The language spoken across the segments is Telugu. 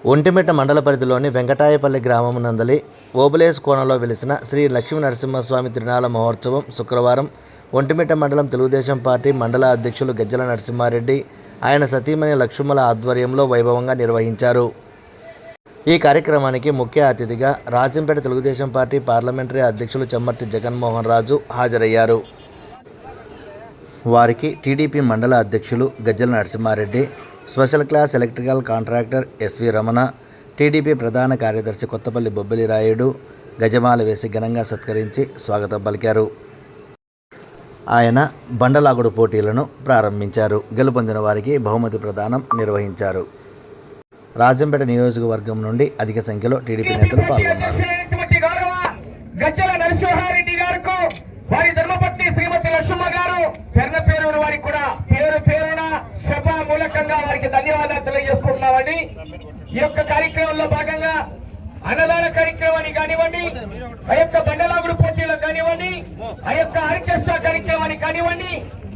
ఒంటిమిట్ట మండల పరిధిలోని వెంకటాయపల్లి గ్రామం నందలి ఓబులేస్ కోనలో వెలిసిన శ్రీ లక్ష్మీ నరసింహస్వామి తిరునాళ మహోత్సవం శుక్రవారం ఒంటిమిట్ట మండలం తెలుగుదేశం పార్టీ మండల అధ్యక్షులు గజ్జల నరసింహారెడ్డి ఆయన సతీమణి లక్ష్మల ఆధ్వర్యంలో వైభవంగా నిర్వహించారు. ఈ కార్యక్రమానికి ముఖ్య అతిథిగా రాజంపేట తెలుగుదేశం పార్టీ పార్లమెంటరీ అధ్యక్షులు చెమ్మర్తి జగన్మోహన్ రాజు హాజరయ్యారు. వారికి టీడీపీ మండల అధ్యక్షులు Gajjala Narasimha Reddy, special class electrical contractor SV Ramana, TDP ప్రధాన కార్యదర్శి కొత్తపల్లి బొబ్బిలి రాయుడు గజమాల వేసి ఘనంగా సత్కరించి స్వాగతం పలికారు. ఆయన బండలాగుడు పోటీలను ప్రారంభించారు. గెలుపొందిన వారికి బహుమతి ప్రదానం నిర్వహించారు. రాజంపేట నియోజకవర్గం నుండి అధిక సంఖ్యలో టీడీపీ నేతలు పాల్గొన్నారు. వారి ధర్మపత్ని శ్రీమతి లక్ష్మ గారు పేరు వారికి కూడా పేరున సభ మూలకంగా వారికి ధన్యవాదాలు తెలియజేసుకుంటున్నామండి. ఈ యొక్క కార్యక్రమంలో భాగంగా అన్నదాన కార్యక్రమాన్ని కానివ్వండి, ఆ యొక్క బండలాగుడు పోటీలకు కానివ్వండి, ఆ యొక్క ఆర్కెస్ట్రా కార్యక్రమానికి కానివ్వండి,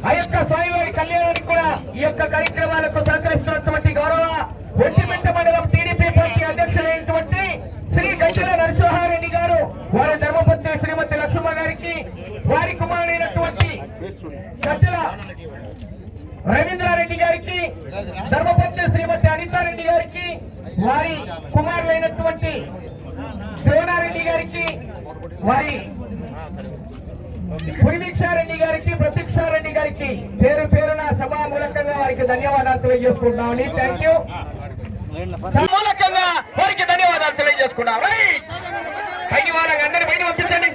ఆ యొక్క స్వామివారి కళ్యాణానికి కూడా ఈ యొక్క కార్యక్రమాలకు సహకరిస్తున్నటువంటి గౌరవ ఒంటిమిట్ట మండలం టీడీపీ పార్టీ అధ్యక్షులైనటువంటి శ్రీ గజ్జల నరసింహారెడ్డి గారు వారి ధర్మపత్ని శ్రీమతి లక్ష్మ గారికి, వారి కుమారుడైనటువంటి గజ్జల రవీంద్రారెడ్డి గారికి, ధర్మపత్ని శ్రీమతి అనితారెడ్డి గారికి, వారి కుమారులైనటువంటి శివనారెడ్డి గారికి, వారి పురివీక్షారెడ్డి గారికి, ప్రతీక్షారెడ్డి గారికి పేరున సభా మూలకంగా వారికి ధన్యవాదాలు తెలియజేసుకుంటామని. Thank you. మూలకంగా వారికి ధన్యవాదాలు తెలియజేసుకున్నాం. పైకి వాళ్ళకి అందరి బయట పంపించండి.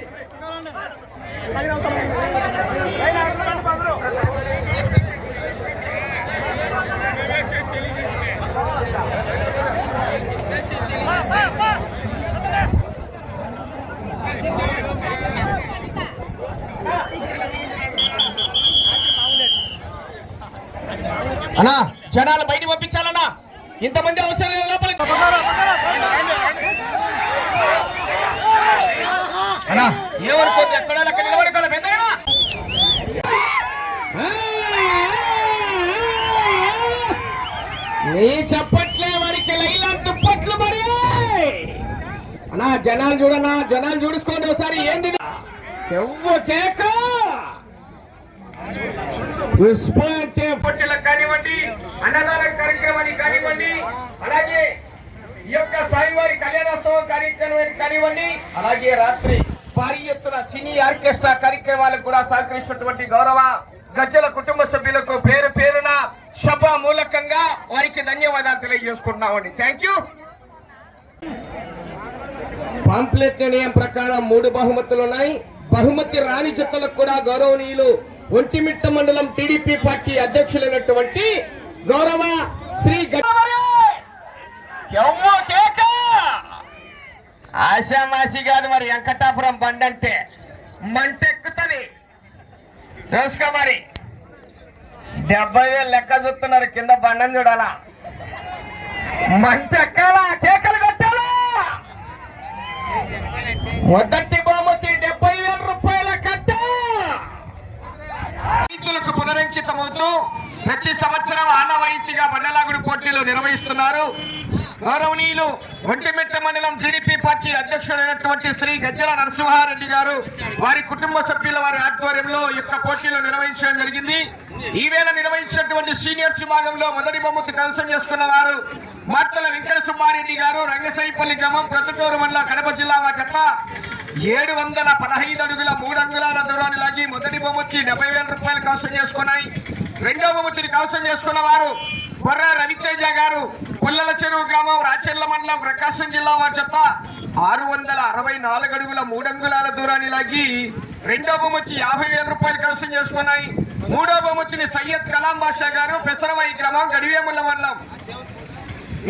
అన్నా జనాలు బయట పంపించాలన్నా, ఇంతమంది అవసరం లేదు లోపలికి. అన్నా ఏమనుకోద్దు, ఎక్కడ నిలబడుకోవాలి పెద్దయినా. నీ చెప్పట్లే వారికి లైలా దుప్పట్లు మరి. అన్నా జనాలు చూడన్నా, జనాలు చూసుకోండి ఒకసారి. ఏంది కేక పుష్ప అంటే పొట్టెలకు కానివ్వండి, అన్నదాన కార్యక్రమానికి కానివ్వండి, అలాగే ఈ యొక్క స్వామివారి కళ్యాణోత్సవం కార్యక్రమానికి కానివ్వండి, అలాగే రాత్రి భారీ ఎత్తున సినీ ఆర్కెస్ట్రా కార్యక్రమాలకు కూడా సహకరిస్తున్నటువంటి గౌరవ గజ్జల కుటుంబ సభ్యులకు పేరున సభ మూలకంగా వారికి ధన్యవాదాలు తెలియజేసుకుంటున్నామండి. Thank you. పాంప్లెట్ నిర్ణయం ప్రకారం 3 బహుమతులు ఉన్నాయి. బహుమతి రాని జతలకు కూడా గౌరవనీయులు ఒంటిమిట్ట మండలం టీడీపీ పార్టీ అధ్యక్షులైనటువంటి గౌరవ శ్రీ ఆశామాసి కాదు మరి. వెంకటాపురం బండంటే మంటెక్కుతుంది చూసుకో మరి. 70,000 లెక్క చూస్తున్నారు. కింద బండని చూడాలా, మంటెక్కాలా, కేకలు కొట్టాలా. మొదటి బహుమతి 70,000 రూపాయల కట్ట. రైతులకు పునరంకితమవుతూ ప్రతి సంవత్సరం ఆనవాయితీగా బండలాగుడు పోటీలు నిర్వహిస్తున్నారు. గౌరవనీయులు ఒంటిమిట్ట మండలం టీడీపీ పార్టీ అధ్యక్షుడైనటువంటి శ్రీ గజ్జల నరసింహారెడ్డి గారు వారి కుటుంబ సభ్యుల వారి ఆధ్వర్యంలో ఈ యొక్క పోటీలు నిర్వహించడం జరిగింది. ఈవేళ నిర్వహించినటువంటి సీనియర్స్ విభాగంలో మొదటి బహుమతి కైవసం చేసుకున్న వారు మాటల వెంకట సుబ్బారెడ్డి గారు, రంగసాయిపల్లి గ్రామం, ప్రొద్దుటూరు మండలం, కడప జిల్లా. వారి జత 715 అడుగుల 3 అంగుళాల దూరాన్ని లాగి మొదటి బహుమతి 70,000 రూపాయలు కైవసం చేసుకున్నాయి. రెండో బహుమతిని కైవసం చేసుకున్న వారు బొర్ర రవితేజ గారు, పుల్లల చెరువు గ్రామం, రాచెర్ల మండలం, ప్రకాశం జిల్లా. వారి జత 664 అడుగుల 3 అంగుళాల దూరాన్ని లాగి రెండో బహుమతి 50,000 రూపాయలు కైవసం చేసుకున్నాయి. మూడో బహుమతిని సయ్యద్ కలాం బాషా గారు, పెసరవాయి గ్రామం, గడివేముల మండలం,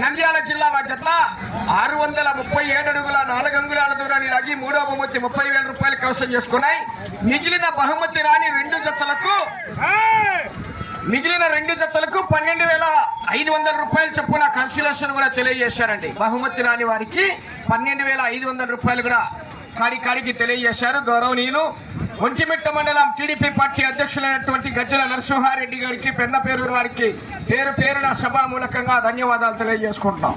నంద్యాల జిల్లా. వారి జత 637 అడుగుల 4 అంగుళాల దూరాన్ని లాగి మూడో బహుమతి 30,000 రూపాయలు కైవసం చేసుకున్నాయి. మిగిలిన బహుమతి రాని 2 జతలకు 12,500 రూపాయలు చొప్పున కన్సలేషన్ కూడా తెలియజేశారండి. బహుమతి రాని వారికి 12,500 రూపాయలు కూడా కాడికి తెలియజేశారు. గౌరవనీయులు ఒంటిమిట్ట మండలం టీడీపీ పార్టీ అధ్యక్షులైనటువంటి గజ్జల నరసింహారెడ్డి గారికి, పెద్ద పేరు వారికి పేరున సభా మూలకంగా ధన్యవాదాలు తెలియజేసుకుంటాం.